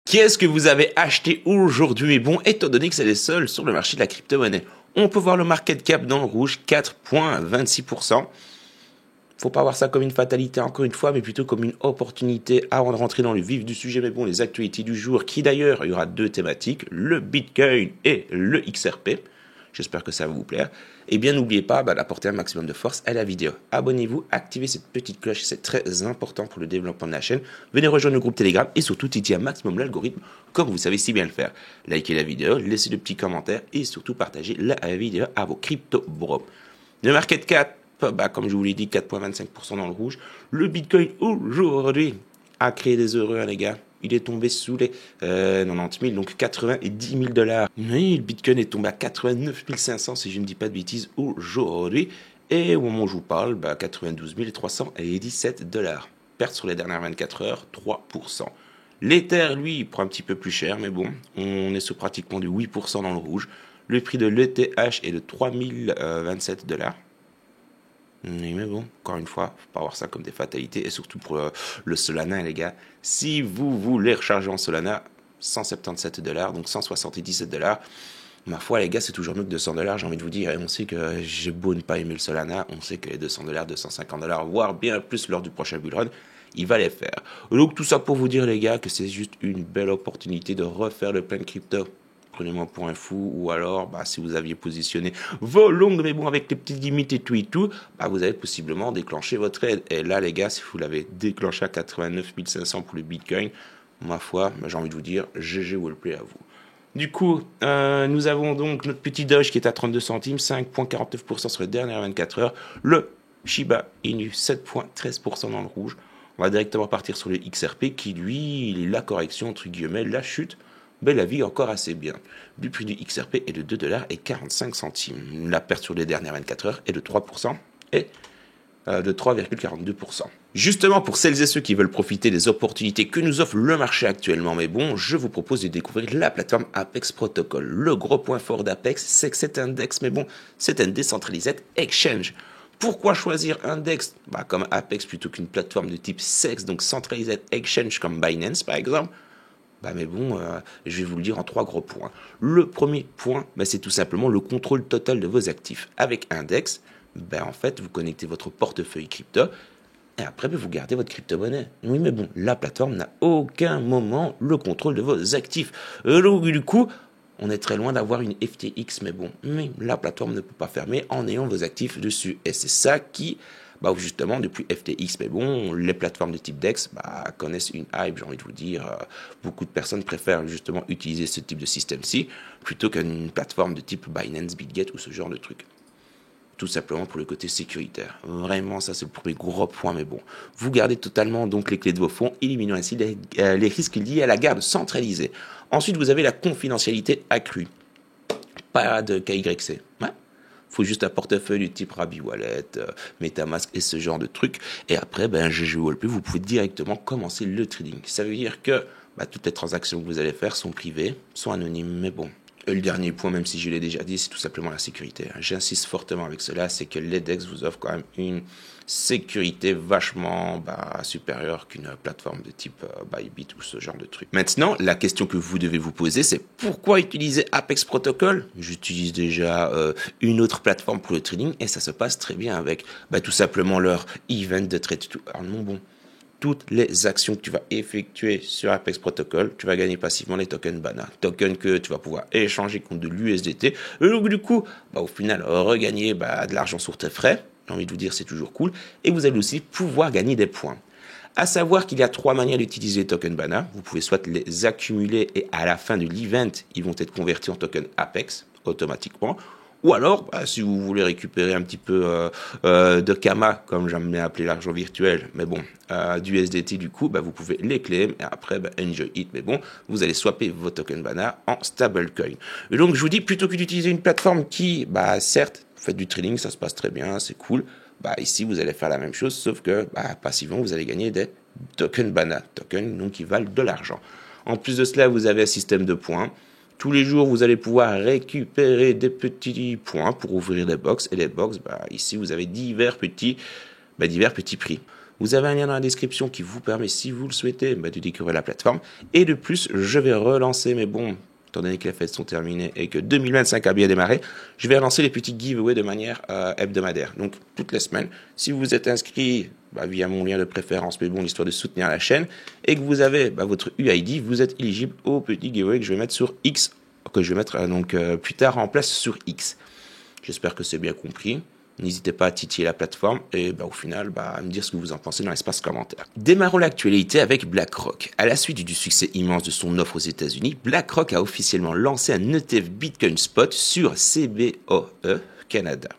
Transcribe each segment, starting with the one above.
Qu'est-ce que vous avez acheté aujourd'hui? Bon, étant donné que c'est les seuls sur le marché de la crypto-monnaie, on peut voir le market cap dans le rouge, 4,26%. Faut pas voir ça comme une fatalité encore une fois, mais plutôt comme une opportunité avant de rentrer dans le vif du sujet. Mais bon, les actualités du jour, qui d'ailleurs, il y aura deux thématiques, le Bitcoin et le XRP. J'espère que ça va vous plaire. Et bien, n'oubliez pas d'apporter un maximum de force à la vidéo. Abonnez-vous, activez cette petite cloche, c'est très important pour le développement de la chaîne. Venez rejoindre le groupe Telegram et surtout titiller un maximum l'algorithme, comme vous savez si bien le faire. Likez la vidéo, laissez de petits commentaires et surtout partagez la vidéo à vos crypto bros. Le market cap, comme je vous l'ai dit, 4,25% dans le rouge. Le Bitcoin aujourd'hui a créé des heureux, les gars. Il est tombé sous les 90 000, donc 90 000 $. Oui, le Bitcoin est tombé à 89 500, si je ne dis pas de bêtises, aujourd'hui. Et au moment où je vous parle, 92 317 $. Perte sur les dernières 24 heures, 3%. L'Ether, lui, il prend un petit peu plus cher, mais bon, on est sur pratiquement du 8% dans le rouge. Le prix de l'ETH est de 3027 $. Oui, mais bon, encore une fois, faut pas voir ça comme des fatalités, et surtout pour le Solana, les gars. Si vous voulez recharger en Solana, 177 $, donc 177 $, ma foi, les gars, c'est toujours mieux que 200 $, j'ai envie de vous dire. Et on sait que j'ai beau ne pas aimer le Solana, on sait que les 200 $, 250 $, voire bien plus lors du prochain bullrun, il va les faire. Donc tout ça pour vous dire, les gars, que c'est juste une belle opportunité de refaire le plein de crypto. Prenez-moi pour un fou, ou alors, si vous aviez positionné vos longues, mais bon, avec les petites limites et tout, vous avez possiblement déclenché votre aide. Et là, les gars, si vous l'avez déclenché à 89 500 pour le Bitcoin, ma foi, j'ai envie de vous dire, GG Wallplay à vous. Du coup, nous avons donc notre petit Doge qui est à 32 centimes, 5,49% sur les dernières 24 heures. Le Shiba Inu, 7,13% dans le rouge. On va directement partir sur le XRP qui, lui, la correction, entre guillemets, la chute, la vie encore assez bien. Le prix du XRP est de 2,45 $. La perte sur les dernières 24 heures est de 3% et de 3,42%. Justement, pour celles et ceux qui veulent profiter des opportunités que nous offre le marché actuellement, mais bon, je vous propose de découvrir la plateforme Apex Protocol. Le gros point fort d'Apex, c'est que c'est un DEX, mais bon, c'est un Decentralized Exchange. Pourquoi choisir un DEX comme Apex plutôt qu'une plateforme de type CEX, donc Centralized Exchange comme Binance par exemple? Mais bon, je vais vous le dire en 3 gros points. Le premier point, c'est tout simplement le contrôle total de vos actifs. Avec Index, en fait, vous connectez votre portefeuille crypto et après, vous gardez votre crypto-monnaie. Oui, mais bon, la plateforme n'a aucun moment le contrôle de vos actifs. Du coup, on est très loin d'avoir une FTX, mais bon, la plateforme ne peut pas fermer en ayant vos actifs dessus. Et c'est ça qui... justement, depuis FTX, mais bon, les plateformes de type DEX connaissent une hype, j'ai envie de vous dire. Beaucoup de personnes préfèrent justement utiliser ce type de système-ci plutôt qu'une plateforme de type Binance, Bitget ou ce genre de truc. Tout simplement pour le côté sécuritaire. Vraiment, ça c'est le premier gros point, mais bon. Vous gardez totalement donc les clés de vos fonds, éliminant ainsi les risques liés à la garde centralisée. Ensuite, vous avez la confidentialité accrue. Pas de KYC. Faut juste un portefeuille du type Rabi Wallet, MetaMask et ce genre de trucs. Et après, GG Wallplay, vous pouvez directement commencer le trading. Ça veut dire que toutes les transactions que vous allez faire sont privées, sont anonymes, mais bon. Le dernier point, même si je l'ai déjà dit, c'est tout simplement la sécurité. J'insiste fortement avec cela, c'est que les DEX vous offrent quand même une sécurité vachement supérieure qu'une plateforme de type Bybit ou ce genre de truc. Maintenant, la question que vous devez vous poser, c'est pourquoi utiliser Apex Protocol? J'utilise déjà une autre plateforme pour le trading et ça se passe très bien avec tout simplement leur event de trade to earn. Bon. Toutes les actions que tu vas effectuer sur Apex Protocol, tu vas gagner passivement les tokens BANA. Tokens que tu vas pouvoir échanger contre de l'USDT. Et donc, du coup, au final, regagner de l'argent sur tes frais. J'ai envie de vous dire, c'est toujours cool. Et vous allez aussi pouvoir gagner des points. À savoir qu'il y a 3 manières d'utiliser les tokens BANA. Vous pouvez soit les accumuler et à la fin de l'event, ils vont être convertis en tokens Apex automatiquement. Ou alors, si vous voulez récupérer un petit peu de Kama, comme j'aime bien appeler l'argent virtuel, mais bon, du SDT du coup, vous pouvez les claim et après, enjoy it. Mais bon, vous allez swapper vos tokens BANA en stablecoin. Et donc, je vous dis, plutôt que d'utiliser une plateforme qui, certes, vous faites du trading, ça se passe très bien, c'est cool. Ici, vous allez faire la même chose, sauf que, passivement, vous allez gagner des tokens BANA, tokens donc qui valent de l'argent. En plus de cela, vous avez un système de points. Tous les jours, vous allez pouvoir récupérer des petits points pour ouvrir des box. Et les box, ici, vous avez divers petits prix. Vous avez un lien dans la description qui vous permet, si vous le souhaitez, de découvrir la plateforme. Et de plus, je vais relancer, mais bon, étant donné que les fêtes sont terminées et que 2025 a bien démarré, je vais relancer les petits giveaways de manière hebdomadaire. Donc, toutes les semaines, si vous êtes inscrit via mon lien de préférence, mais bon, l'histoire de soutenir la chaîne, et que vous avez votre UID, vous êtes éligible au petit giveaway que je vais mettre sur X, que je vais mettre plus tard en place sur X. J'espère que c'est bien compris. N'hésitez pas à titiller la plateforme et au final, à me dire ce que vous en pensez dans l'espace commentaire. Démarrons l'actualité avec BlackRock. À la suite du succès immense de son offre aux États-Unis, BlackRock a officiellement lancé un ETF Bitcoin Spot sur CBOE Canada.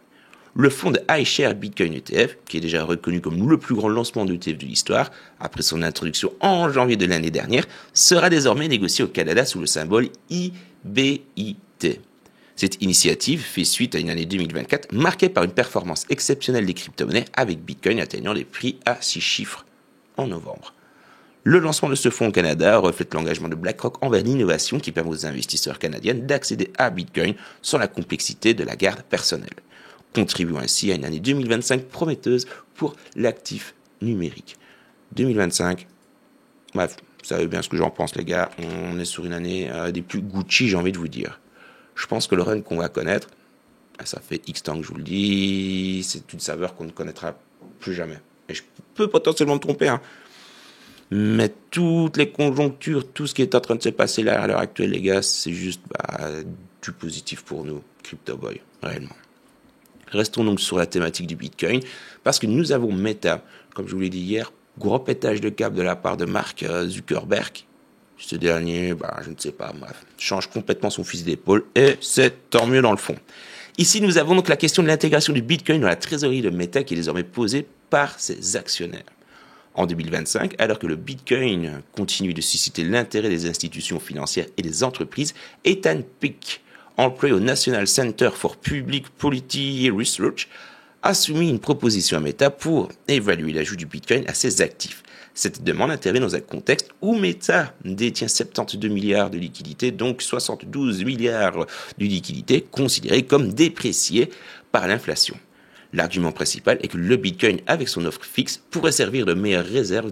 Le fonds de iShares Bitcoin ETF, qui est déjà reconnu comme le plus grand lancement d'ETF de l'histoire, après son introduction en janvier de l'année dernière, sera désormais négocié au Canada sous le symbole IBIT. Cette initiative fait suite à une année 2024 marquée par une performance exceptionnelle des crypto-monnaies avec Bitcoin atteignant des prix à 6 chiffres en novembre. Le lancement de ce fonds au Canada reflète l'engagement de BlackRock envers l'innovation qui permet aux investisseurs canadiens d'accéder à Bitcoin sans la complexité de la garde personnelle, contribuant ainsi à une année 2025 prometteuse pour l'actif numérique. 2025, bref, vous savez bien ce que j'en pense les gars, on est sur une année des plus Gucci, j'ai envie de vous dire. Je pense que le run qu'on va connaître, ça fait X temps que je vous le dis, c'est une saveur qu'on ne connaîtra plus jamais. Et je peux potentiellement me tromper, mais toutes les conjonctures, tout ce qui est en train de se passer là à l'heure actuelle, les gars, c'est juste du positif pour nous, Crypto Boy, réellement. Restons donc sur la thématique du Bitcoin, parce que nous avons Meta, comme je vous l'ai dit hier, gros pétage de câble de la part de Mark Zuckerberg. Ce dernier, je ne sais pas, bref, change complètement son fusil d'épaule et c'est tant mieux dans le fond. Ici, nous avons donc la question de l'intégration du Bitcoin dans la trésorerie de Meta qui est désormais posée par ses actionnaires. En 2025, alors que le Bitcoin continue de susciter l'intérêt des institutions financières et des entreprises, Ethan Pick, employé au National Center for Public Policy Research, a soumis une proposition à Meta pour évaluer l'ajout du Bitcoin à ses actifs. Cette demande intervient dans un contexte où Meta détient 72 milliards de liquidités, donc 72 milliards de liquidités considérées comme dépréciées par l'inflation. L'argument principal est que le Bitcoin, avec son offre fixe, pourrait servir de meilleure réserve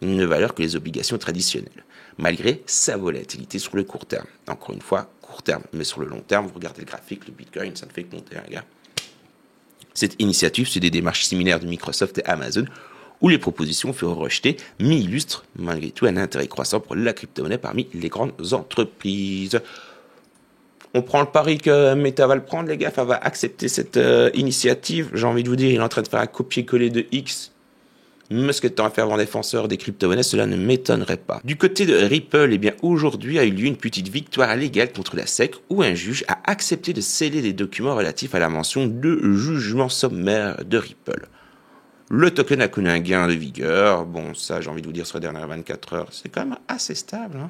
de valeur que les obligations traditionnelles, malgré sa volatilité sur le court terme. Encore une fois, court terme, mais sur le long terme, vous regardez le graphique, le Bitcoin, ça ne fait que monter, les gars. Cette initiative suit des démarches similaires de Microsoft et Amazon, où les propositions furent rejetées, mais illustrent malgré tout un intérêt croissant pour la crypto-monnaie parmi les grandes entreprises. On prend le pari que Meta va le prendre, les gars, va accepter cette initiative. J'ai envie de vous dire, il est en train de faire un copier-coller de X. Mais ce que tu as à faire en défenseur des crypto-monnaies, cela ne m'étonnerait pas. Du côté de Ripple, aujourd'hui a eu lieu une petite victoire légale contre la SEC où un juge a accepté de sceller des documents relatifs à la mention de jugement sommaire de Ripple. Le token a connu un gain de vigueur. Bon, ça, j'ai envie de vous dire, sur les dernières 24 heures, c'est quand même assez stable.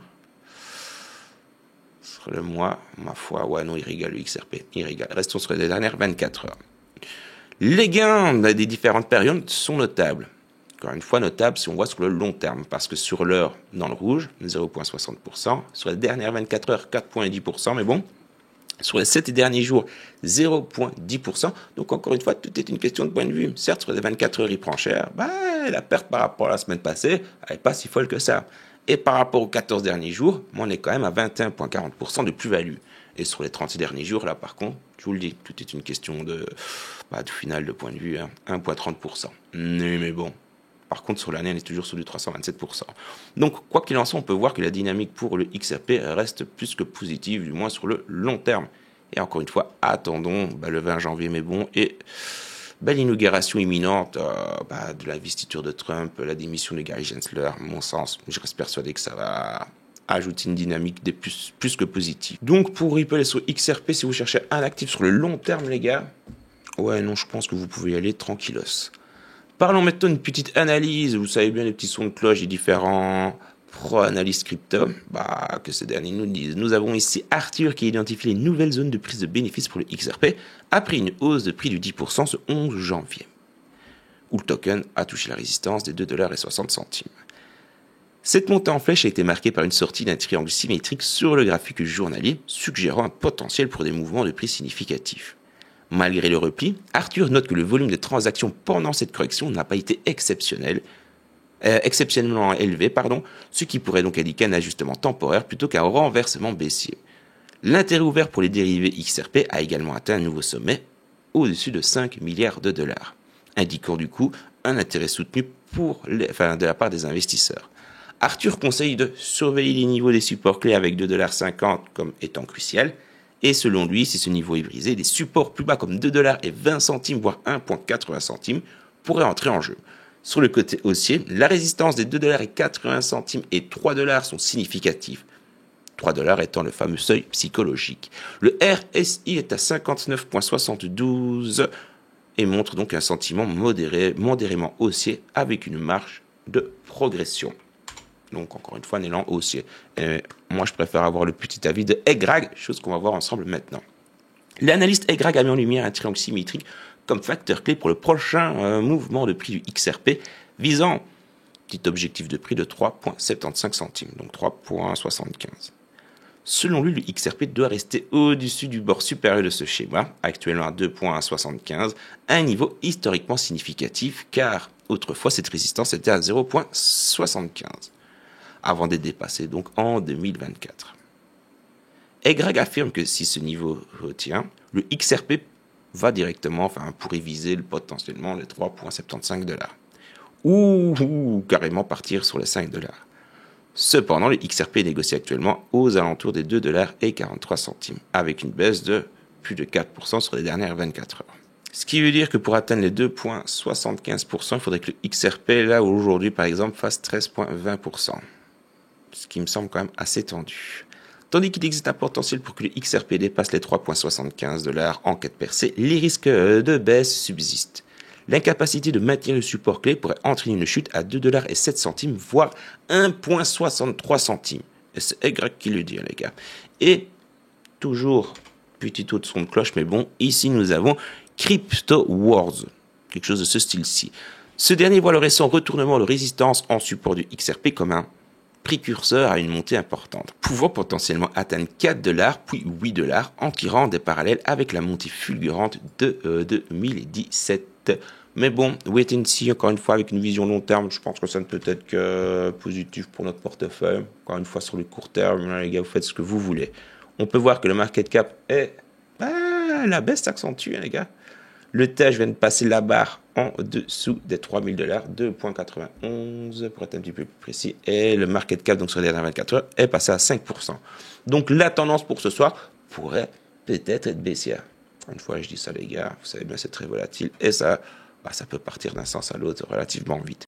Sur le mois, ma foi, non, il régale le XRP. Il régale. Restons sur les dernières 24 heures. Les gains des différentes périodes sont notables. Encore une fois, notable si on voit sur le long terme, parce que sur l'heure, dans le rouge, 0,60%. Sur les dernières 24 heures, 4,10%. Mais bon, sur les 7 derniers jours, 0,10%. Donc, encore une fois, tout est une question de point de vue. Certes, sur les 24 heures, il prend cher. La perte par rapport à la semaine passée, elle n'est pas si folle que ça. Et par rapport aux 14 derniers jours, on est quand même à 21,40% de plus-value. Et sur les 36 derniers jours, là, par contre, je vous le dis, tout est une question de final, de point de vue, 1,30%. Mais bon. Par contre, sur l'année, on est toujours sur du 327%. Donc, quoi qu'il en soit, on peut voir que la dynamique pour le XRP reste plus que positive, du moins sur le long terme. Et encore une fois, attendons le 20 janvier, mais bon, et l'inauguration imminente de l'investiture de Trump, la démission de Gary Gensler, à mon sens, je reste persuadé que ça va ajouter une dynamique plus que positive. Donc, pour Ripple et sur XRP, si vous cherchez un actif sur le long terme, les gars, je pense que vous pouvez y aller tranquillos. Parlons maintenant d'une petite analyse. Vous savez bien les petits sons de cloche des différents pro-analystes crypto que ces derniers nous disent. Nous avons ici Arthur qui identifie les nouvelles zones de prise de bénéfices pour le XRP après une hausse de prix de 10% ce 11 janvier, où le token a touché la résistance des 2,60$. Cette montée en flèche a été marquée par une sortie d'un triangle symétrique sur le graphique journalier, suggérant un potentiel pour des mouvements de prix significatifs. Malgré le repli, Arthur note que le volume de transactions pendant cette correction n'a pas été exceptionnellement élevé, ce qui pourrait donc indiquer un ajustement temporaire plutôt qu'un renversement baissier. L'intérêt ouvert pour les dérivés XRP a également atteint un nouveau sommet au-dessus de 5 milliards de dollars, indiquant du coup un intérêt soutenu de la part des investisseurs. Arthur conseille de surveiller les niveaux des supports clés avec 2,50 $ comme étant crucial, et selon lui, si ce niveau est brisé, des supports plus bas comme 2,20 $, voire 1,80 $ pourraient entrer en jeu. Sur le côté haussier, la résistance des 2,80 $ et 3 $ sont significatives. 3 $ étant le fameux seuil psychologique. Le RSI est à 59,72 et montre donc un sentiment modérément haussier avec une marge de progression. Donc encore une fois un élan haussier. Et moi je préfère avoir le petit avis de Egrag, chose qu'on va voir ensemble maintenant. L'analyste Egrag a mis en lumière un triangle symétrique comme facteur clé pour le prochain mouvement de prix du XRP visant petit objectif de prix de 3,75 centimes, donc 3,75. Selon lui, le XRP doit rester au-dessus du bord supérieur de ce schéma, actuellement à 2,75, un niveau historiquement significatif, car autrefois cette résistance était à 0,75, avant d'être dépassée donc en 2024. Egrag affirme que si ce niveau retient, le XRP va directement, pourrait viser potentiellement les 3,75 $, ou carrément partir sur les 5 $. Cependant, le XRP est négocié actuellement aux alentours des 2,43 $, avec une baisse de plus de 4% sur les dernières 24 heures. Ce qui veut dire que pour atteindre les 2,75%, il faudrait que le XRP, là aujourd'hui par exemple, fasse 13,20%. Ce qui me semble quand même assez tendu. Tandis qu'il existe un potentiel pour que le XRP dépasse les 3,75 $ en cas de percée, les risques de baisse subsistent. L'incapacité de maintenir le support clé pourrait entraîner une chute à 2,07 $, voire 1,63 $. Et c'est Egrag qui le dit, les gars. Et toujours, petit taux de son de cloche, mais bon, ici nous avons Crypto Wars, quelque chose de ce style-ci. Ce dernier voit le récent retournement de résistance en support du XRP comme un précurseur à une montée importante, pouvant potentiellement atteindre 4 $, puis 8 $, en tirant des parallèles avec la montée fulgurante de 2017. Mais bon, wait and see, encore une fois, avec une vision long terme, je pense que ça ne peut être que positif pour notre portefeuille. Encore une fois, sur le court terme, les gars, vous faites ce que vous voulez. On peut voir que le market cap est... la baisse s'accentue, les gars. Le TEJ vient de passer la barre en dessous des 3000 $, 2,91 pour être un petit peu plus précis. Et le market cap, donc sur les dernières 24 heures, est passé à 5%. Donc la tendance pour ce soir pourrait peut-être être baissière. Une fois, je dis ça, les gars, vous savez bien, c'est très volatile. Et ça peut partir d'un sens à l'autre relativement vite.